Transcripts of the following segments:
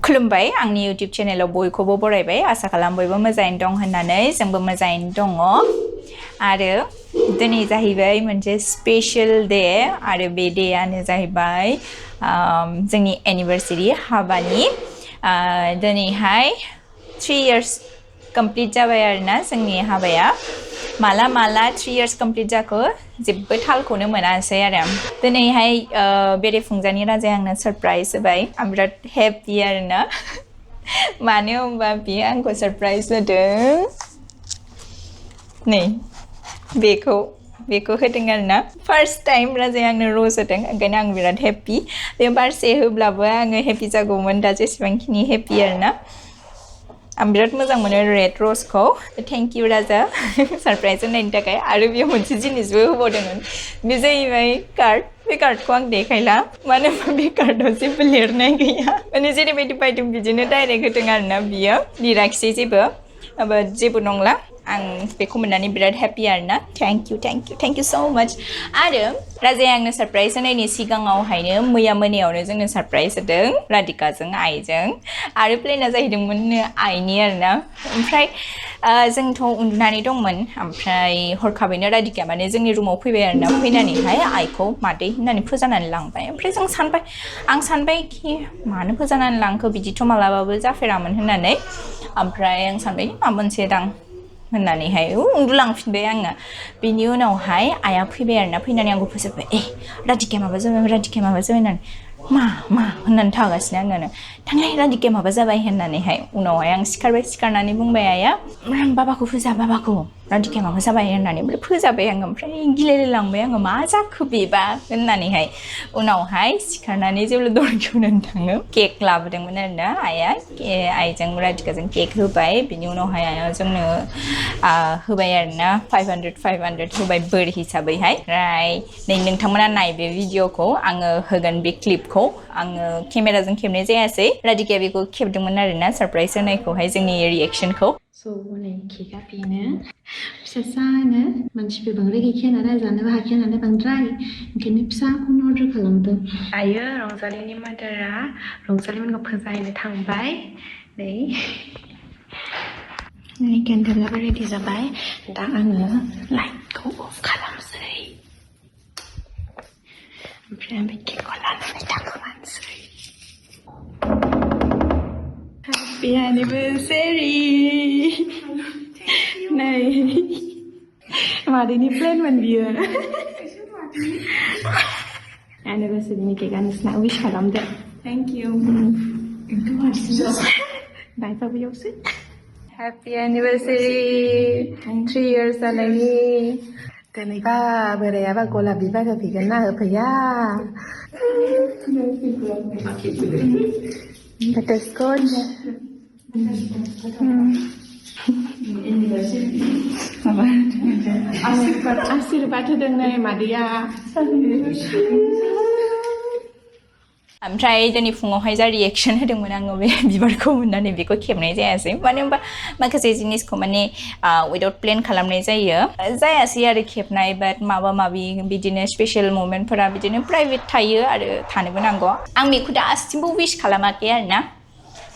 खुलुमबाय आंनि YouTube चेनेलाव बयखौबो बरायबाय आसा खालाम बयबो मोजाङैनो दं होननानै जोंबो मोजाङैनो दङ आरो दिनै जाहैबाय मोनसे स्पेशल डे आरो बे डेआनो जाहैबाय जोंनि एनिभार्सारि हाबानि दिनैहाय 3 years कमप्लीट जाबाय आरोना जोंनि हाबाया माला 3 years कमप्लीट जाखो जेबो थालखौनो मोनासै आरो दिनैहाय बेरेफुंजानि राजाया आंनो सरप्राइज होबाय आं बिराद हेपि आरोना मानो होनबा बियो आंखौ सरप्राइज होदों नै बेखौ होदों आरोना फार्स्ट टाइम राजाया आंनो रज होदों ओंखायनो आं बिराद हेपि बे बारसे होब्लाबो आङो हेपि जागौमोन दा जेसेबांखिनि हेपि आरोना आं बिराद मोजां मोनो रेड रजखौ थेंक इउ राजा सरप्राइज होनायनि थाखाय आरो बेयो मोनसे जिनिसबो होबावदोंमोन बे जाहैबाय कार्ड बे कार्डखौ आं देखायला मानो होनबा बे कार्डआव जेबो लिरनाय गैया माने जेरैबायदि बायदों बिदिनो डाइरेक्ट होदों आरोना बियो लिराखिसै जेबो नंला आं बेखौ मोननानै बिराद हेपि आरोना थेंक इउ सो माच आरो राजाया आंनो सरप्राइज होनायनि सिगाङावहायनो मैया मोनायावनो जोंनो सरप्राइज होदों राधिकाजों आइजों आरो प्लेना जाहैदोंमोन आइनि आरोना ओमफ्राय जोंथ' उन्दुनानै दंमोन ओमफ्राय हरखाबैनो राधिकाया माने जोंनि रुमाव फैबाय आरोना फैनानैहाय आइखौ मादै होननानै फोजानानै लांबाय ओमफ्राय आं सानबाय कि मानो फोजानानै लांखो बिदिथ' मालाबाबो जाफेरामोन होननानै ओमफ्राय आं सानबाय माबा मोनसे दां होननानैहाय उन्दुलांफिनबाय आङो बिनि उनावहाय आइया फैबाय आरोना फैनानै आंखौ फोजोबबाय राधिकाया माबा जाबाय होननानै मा होननानै थागासिनो आङो थांलाय राधिकाया माबा जाबाय होननानैहाय उनावहाय आं सिखारनानै बुंबाय आइया बाबाखौ फोजा बाबाखौ राधिकाया माबा जाबाय होननानै ओमफ्राय फोजाबाय आङो ओमफ्राय गिलायलायलांबाय आङो मा जाखो बेबा होननानैहाय उनावहाय सिखारनानै जेब्ला दर खेवनानै थाङो केक लाबोदोंमोन आरोना आइया आइजों राधिकाजों केक होबाय बिनि उनावहाय आइया जोंनो होबाय आरोना 500 होबाय बोर हिसाबैहाय ओमफ्राय नै नोंथांमोना नाय बे भिडिअखौ आङो होगोन बे क्लिपखौ आङो केमेराजों खेबनाय जायासै राधिकाया बेखौ खेबदोंमोन आरोना सरप्राइज होनायखौहाय जोंनि रिएक्सनखौ हनै केकआ बेनो फिसासानो मानसिफोर बांद्राय गैखाया नालाय जानोबो हाखाया नालाय बांद्राय ओंखायनो फिसाखौनो अर्डार खालामदों दायो रंजालिनि मादारा रंजालिमोनखौ फोजाहैनो थांबाय नै केन्डेलाबो रेडि जाबाय दा आङो लाइटखौ अफ खालामसै ओमफ्राय आं बे केकखौ लानानै थांखोमानोसै Happy anniversary! Này, Madini plan man biyo. Anniversary ni cake anis na wish kalam de. Thank you. Bye pa biyo se. Happy anniversary! 3 years alagi. Tani ba beraya ba gola biba ka pigan na hapaya. Butterscotch. आशीर्वाद होदों नै मादैया ओमफ्राय दिनै फुङावहाय जा reaction होदोंमोन आङो बे बिबारखौ मोननानै बेखौ खेबनाय जायासै मानो होनबा माखासे जिनिसखौ माने उइदाउट प्लेन खालामनाय जायासै आरो खेबनाय बाट माबा माबि बिदिनो स्पेशल मोमेन्टफोरा बिदिनो प्राइभेट थायो आरो थानोबो नांगौ आं बेखौ दासिमबो विश खालामाखै आरोना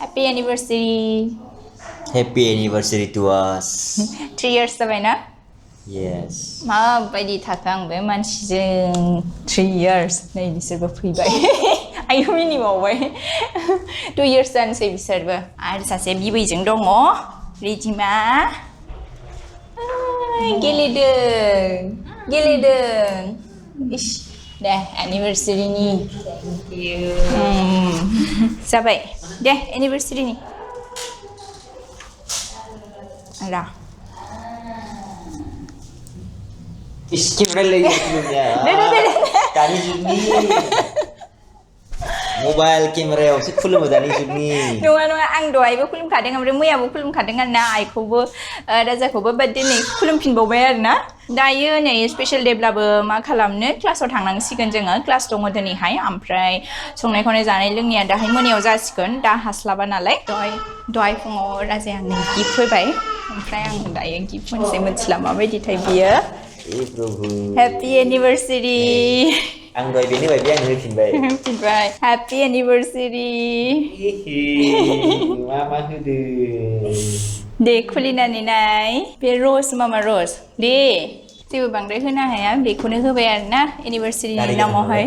Happy anniversary Happy anniversary to us 3 years जाबायना Yes माबायदि थाखो आंबो मानसिजों 3 years नै बिसोरबो फैबाय आयु मिनिबावबाय 2 years जानोसै बिसोरबो आरो सासे बिबैजों दङ रिधिमा गेलेदों इस दे एनिभार्सारिनि जाबाय दे एनिभार्सारिनि रा Skip lagi filmnya Tadi Juni Mobile camera sih film tadi Juni नङा आं दहायबो खुलुमखादों ओमफ्राय मैयाबो खुलुमखादों आरोना आइखौबो राजाखौबो बाट दिनै खुलुमफिनबावबाय आरोना दायो नै स्पेशल डेब्लाबो मा खालामनो क्लासाव थांनांसिगोन जोङो क्लास दङ दिनैहाय ओमफ्राय संनाय खावनाय जानाय लोंनाया दाहाय मोनायाव जासिगोन दा हास्लाबा नालाय दहाय फुङाव राजाया आंनो गिफ्ट होबाय ओमफ्राय आं दायो गिफ्ट मोनसे मोनथिला माबायदिथाय बियो Happy anniversary Ang doi bini bai biang ni fin bai. Goodbye. Happy anniversary. Mama hudu. दे खुलिनानै नाय बे रस मामा रस दे जेबो बांद्राय होनो हाया बेखौनो होबाय आरोना एनिभार्सारिनि नामावहाय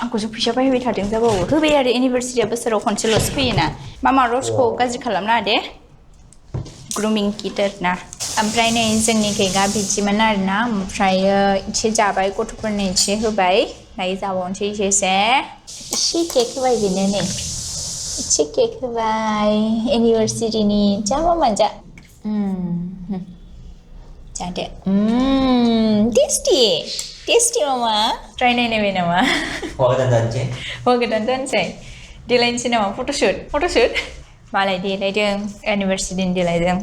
आंखौसो फैसा बायबाय थादों जाबावो होबाय आरो एनिभार्सारिया बोसोराव खनसेल'सो फैयोना मामा रसखौ गाज्रि खालामना दे ग्रुमिं किट आरोना ओमफ्राय नै जोंनि केकआ बिदिमोन आरोना ओमफ्रायो एसे जाबाय गथ'फोरनो एसे होबाय दायो जाबावनोसै एसे केक होबाय बेनो नै एसे केक होबाय एनिभार्सारिनि जा मामा जा जादो टेस्टि मामा ट्राय नायनायबाय नामा हौवा गोदान जानोसै देलायनोसै नामा फट'शुट मालाय देलायदों एनिभार्सारिनि देलायदों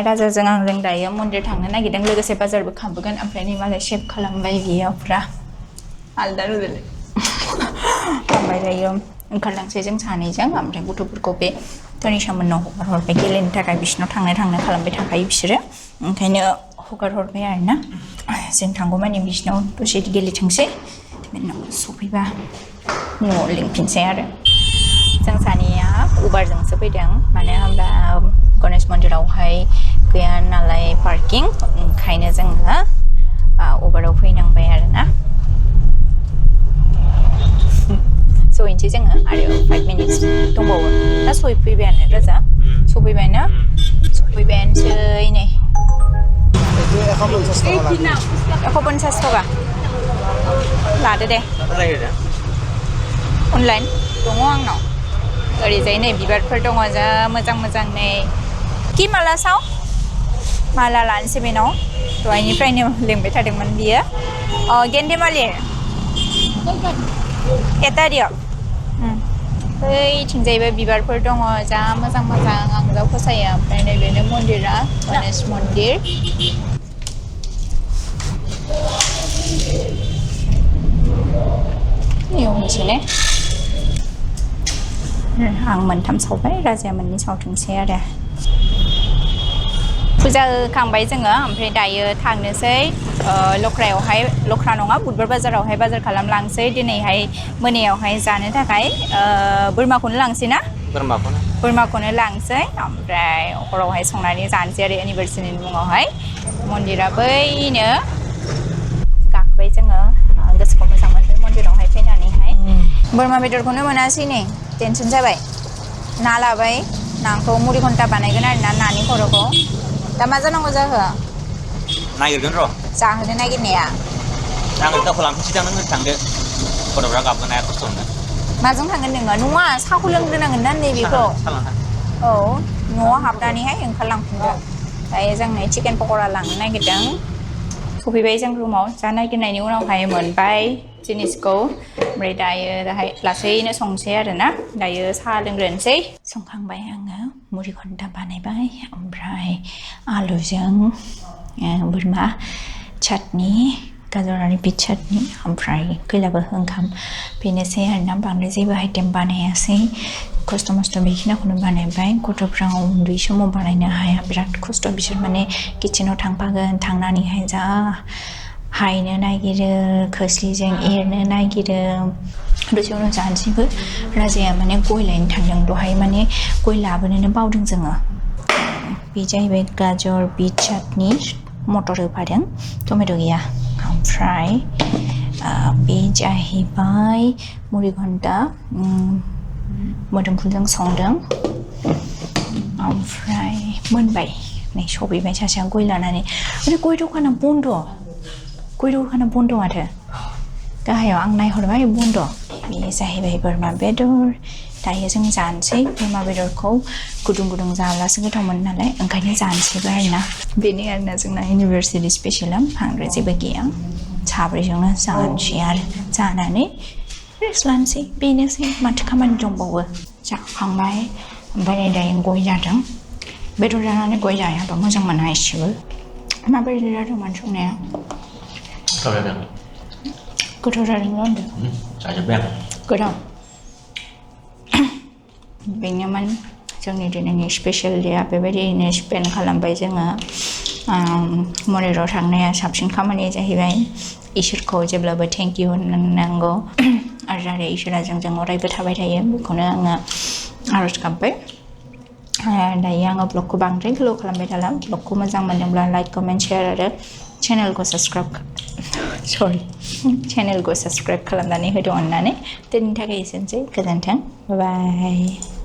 राजाजों आंजों दायो मन्दिर थांनो नागिरदों लोगोसे बाजारबो खालामबोगोन ओमफ्राय नै मालाय सेभ खालामबाय बियो फुरा आलदा रुजुलाय ओमफ्राय दायो ओंखारलांसै जों सानैजों ओमफ्राय गथ'फोरखौ बे तनिषा मोननाव हगारहरबाय गेलेनो थाखाय बिसिनाव थांनो खालामबाय थाखायो बिसोरो ओंखायनो हगारहरबाय आरोना जों थांगौमानि बिसिनाव दसे गेलेथोंसै उनाव सफैबा न'आव लिंफिनसै आरो जों सानैया उबारजोंसो फैदों मानो होनब्ला गणेश मन्दिरावहाय गैया नालाय पार्किं ओंखायनो जोङो उबाराव फैनांबाय आरोना सहैनोसै जोङो आरो 5 मिनिट्स दंबावो दा सहैफैबायानो राजा सफैबायानोसै नै 150 थाखा लादो दे अनलाइन दङ आंनाव ओरैजाय नै बिबारफोर दङ जा मोजां नै कि माला साव माला लानोसै बेनाव दहायनिफ्रायनो लेंबाय थादोंमोन बियो गेन्देमालि एटारियाव बैथिंजायबो बिबारफोर दङ जा मोजां आं जा फसायो ओमफ्राय नैबेनो मन्दिरा गणेश मन्दिर बेयावनोसै ने आं मोनथाम सावबाय राजाया मोननै सावथोंसै आरो फुजा होखांबाय जोङो ओमफ्राय दायो थांनोसै लख्रा नङा बुधबार बाजारावहाय बाजार खालामलांसै दिनैहाय मोनायावहाय जानो थाखाय बोरमाखौनो लांसै ना बोरमाखौनो लांसै ओमफ्राय हरावहाय संनानै जानोसै आरो एनिभार्सारिनि मुङावहाय मन्दिरा बैनो गाखोबाय जोङो गोसोखौ मोजां मोनबाय मन्दिरावहाय फैनानैहाय बोरमा बेदरखौनो मोनासै नै टेनसन जाबाय ना लाबाय नाखौ मुरि घन्टा बानायगोन आरो ना नानि खर'खौ दा मा जानांगौ जाखो नागिरगोन र' जाहोनो नागिरनाया आङो दाखौ लांफिनसै नों थांदो गथ'फ्रा गाबगोन हाया खस्थ' मोनो माजों थांगोन नोङो नङा साहाखौ लोंग्रोनांगोन ना नैबेखौ औ न'आव हाबनानैहाय ओंखारलांफिनदो दायो जों नै चिकेन पक'रा लांनो नागिरदों सफैबाय जों रुमाव जा नागिरनायनि उनावहाय मोनबाय जिनिसखौ ओमफ्राय दायो लासैनो संसै आरोना दायो साहा लोंग्रोनोसै संखांबाय आङो मुरि घन्टा बानायबाय ओमफ्राय आलुजों बोरमा चाटनि गाजर आरो बिट चाटनि ओमफ्राय गैलाबो ओंखाम बेनोसै आरोना बांद्राय जेबो आइटेम बानायासै खस्थ' मस्थ' बेखिनिखौनो बानायबाय गथ'फ्रा उन्दै समाव बानायनो हाया बिराद खस्थ' बिसोर माने किचेनाव थांफागोन थांनानैहाय जा हायनो नागिरो खोस्लिजों एरनो नागिरो दसे उनाव जानोसैबो राजाया माने गय लायनो थांदों दहाय माने गय लाबोनोनो बावदों जोङो बे जाहैबाय गाजर बिट चाटनि मटर होफादों टमेट' गैया ओमफ्राय बे जाहैबाय मुरि घन्टा मोदोमफुलजों संदों ओमफ्राय मोनबाय नै सफैबाय सासेया गय लानानै ओरै गय दखाना बन्द' माथो गाहायाव आं नायहरबाय बन्द' बे जाहैबाय बोरमा बेदर दायो जों जानोसै बोरमा बेदरखौ गुदुं जाब्लासो गोथाव मोनो नालाय ओंखायनो जानोसैबो आरोना बेनो आरोना जोंना एनिभार्सारि स्पेसियला बांद्राय जेबो गैया साब्रैजोंनो जानोसै आरो जानानै रेस्ट लानोसै बेनोसै माथो खामानि दंबावो जाखांबाय ओमफ्राय दायो गय जादों बेदर जानानै गय जायाबा मोजां मोना एसेबो माबोरै जादोंमोन संनाया गोथाव जादोंल' होनदों जाजोब्बाय आं गोथाव बेनोमोन जोंनि दिनैनि स्पेसियेल डेआ बेबायदिनो स्पेन्ड खालामबाय जोङो मन्दिराव थांनाया साबसिन खामानिया जाहैबाय इसोरखौ जेब्लाबो थेंक इउ होननांगौ आरो जाहाथे इसोरा जोंजों अरायबो थाबाय थायो बेखौनो आङो आरज गाबबाय दायो आङो ब्लगखौ बांद्राय गोलाव खालामबाय थाला ब्लगखौ मोजां मोनदोंब्ला लाइक कमेन्ट शेयार आरो चेनेलखौ साबस्क्राइब खालामनानै होदो अननानै दिनैनि थाखाय एसेनोसै गोजोन्थों बाय